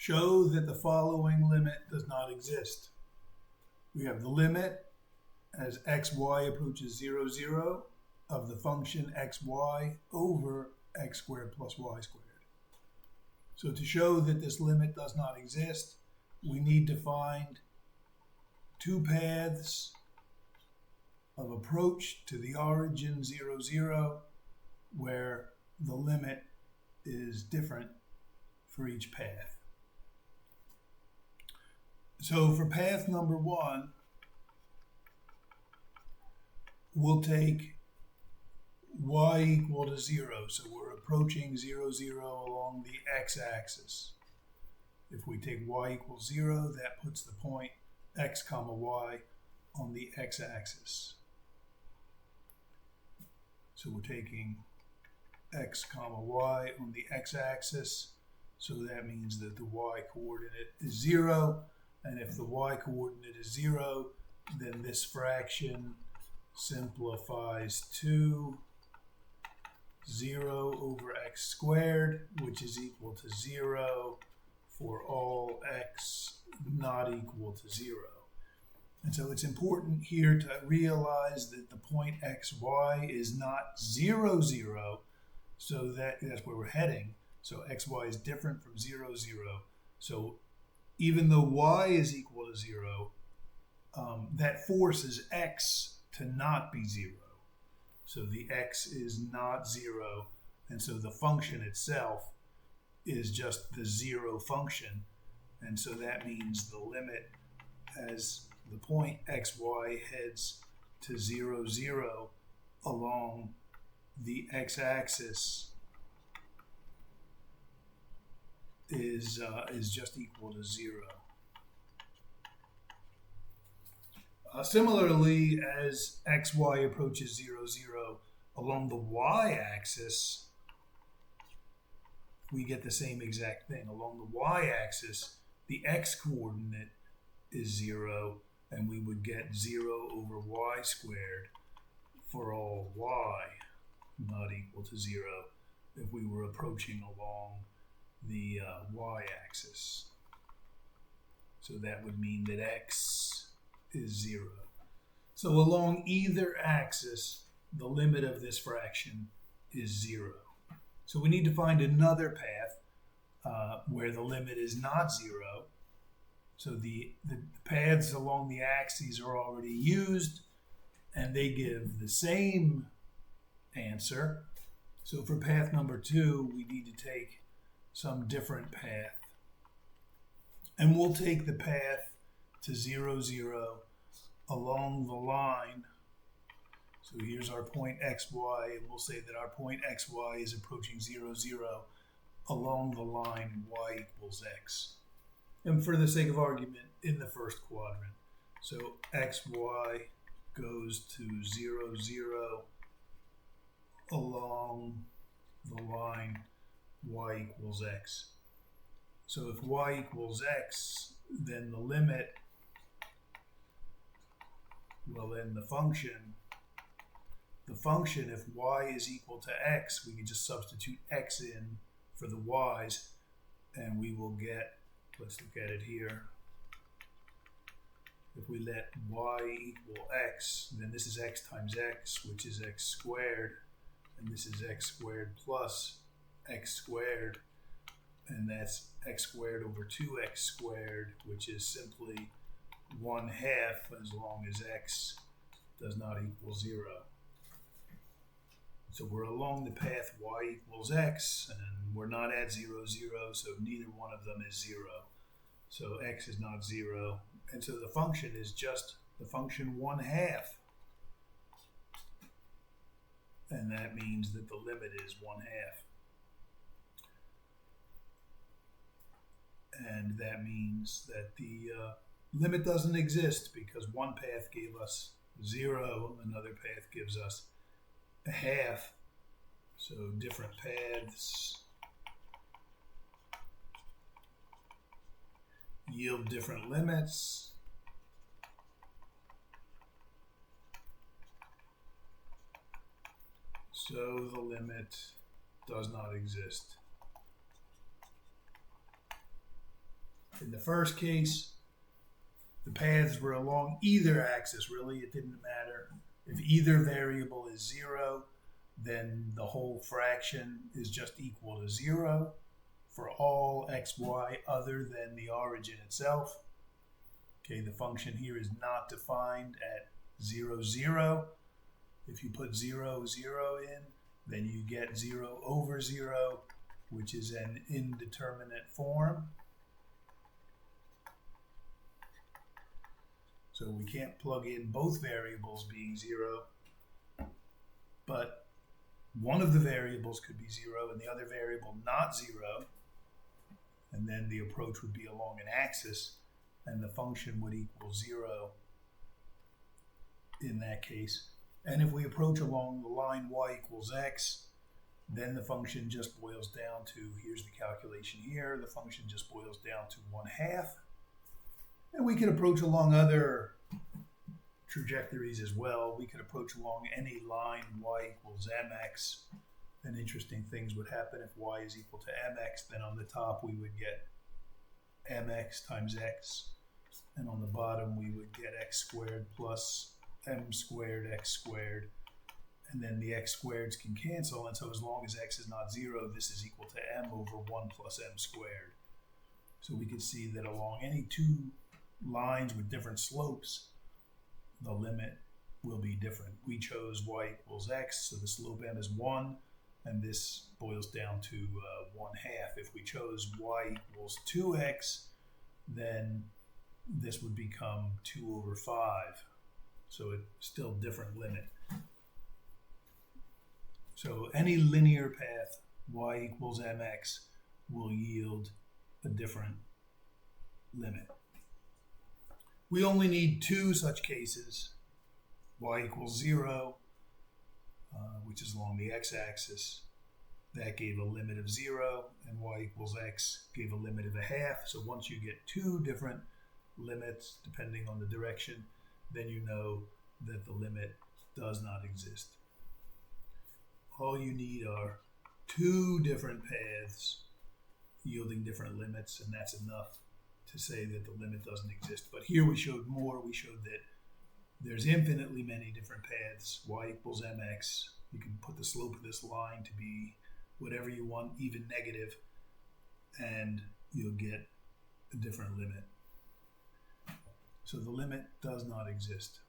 Show that the following limit does not exist. We have the limit as xy approaches 0, 0 of the function xy over x squared plus y squared. So to show that this limit does not exist, we need to find two paths of approach to the origin 0, 0, where the limit is different for each path. So for path number 1, we'll take y equal to 0. So we're approaching 0, 0 along the x-axis. If we take y equals 0, that puts the point x comma y on the x-axis. So we're taking x comma y on the x-axis. So that means that the y coordinate is 0. And if the y coordinate is 0, then this fraction simplifies to 0 over x squared, which is equal to 0 for all x not equal to 0. And so it's important here to realize that the point xy is not 0, 0, so that's where we're heading. So xy is different from 0, 0. So even though y is equal to 0, that forces x to not be 0. So the x is not 0, and so the function itself is just the 0 function. And so that means the limit as the point xy heads to 0, 0 along the x-axis is just equal to 0. Similarly, as xy approaches 0, 0 along the y-axis, we get the same exact thing. Along the y-axis, the x-coordinate is 0, and we would get 0 over y squared for all y not equal to 0 if we were approaching along the y-axis. So that would mean that x is 0. So along either axis, the limit of this fraction is 0. So we need to find another path where the limit is not 0. So the paths along the axes are already used, and they give the same answer. So for path number 2, we need to take some different path. And we'll take the path to 0, 0 along the line. So here's our point xy, and we'll say that our point xy is approaching 0, 0 along the line y equals x. And for the sake of argument, in the first quadrant. So xy goes to 0, 0 along the line y equals x. So if y equals x, then the limit, well then the function, if y is equal to x, we can just substitute x in for the y's, and we will get, let's look at it here. If we let y equal x, then this is x times x, which is x squared, and this is x squared plus x squared, and that's x squared over 2x squared, which is simply 1/2 as long as x does not equal 0. So we're along the path y equals x, and we're not at 0, 0, so neither one of them is 0. So x is not 0, and so the function is just the function 1/2. And that means that the limit is 1/2. And that means that the limit doesn't exist because one path gave us 0, another path gives us 1/2. So different paths yield different limits. So the limit does not exist. In the first case, the paths were along either axis, really. It didn't matter. If either variable is 0, then the whole fraction is just equal to 0 for all xy other than the origin itself. Okay, the function here is not defined at 0, 0. If you put 0, 0 in, then you get 0 over 0, which is an indeterminate form. So we can't plug in both variables being 0, but one of the variables could be 0 and the other variable not 0, and then the approach would be along an axis, and the function would equal 0 in that case. And if we approach along the line y equals x, then the function just boils down to, here's the calculation here, the function just boils down to 1/2. And we could approach along other trajectories as well. We could approach along any line y equals mx, and interesting things would happen if y is equal to mx. Then on the top we would get mx times x, and on the bottom we would get x squared plus m squared x squared, and then the x squareds can cancel, and so as long as x is not 0, this is equal to m over 1 plus m squared. So we can see that along any two lines with different slopes, the limit will be different. We chose y equals x, so the slope m is 1, and this boils down to 1/2. If we chose y equals 2x, then this would become 2 over 5. So it's still different limit. So any linear path y equals mx will yield a different limit. We only need two such cases, y equals 0, which is along the x-axis. That gave a limit of 0, and y equals x gave a limit of 1/2. So once you get two different limits, depending on the direction, then you know that the limit does not exist. All you need are two different paths yielding different limits, and that's enough to say that the limit doesn't exist. But here we showed more. We showed that there's infinitely many different paths. Y equals mx. You can put the slope of this line to be whatever you want, even negative, and you'll get a different limit. So the limit does not exist.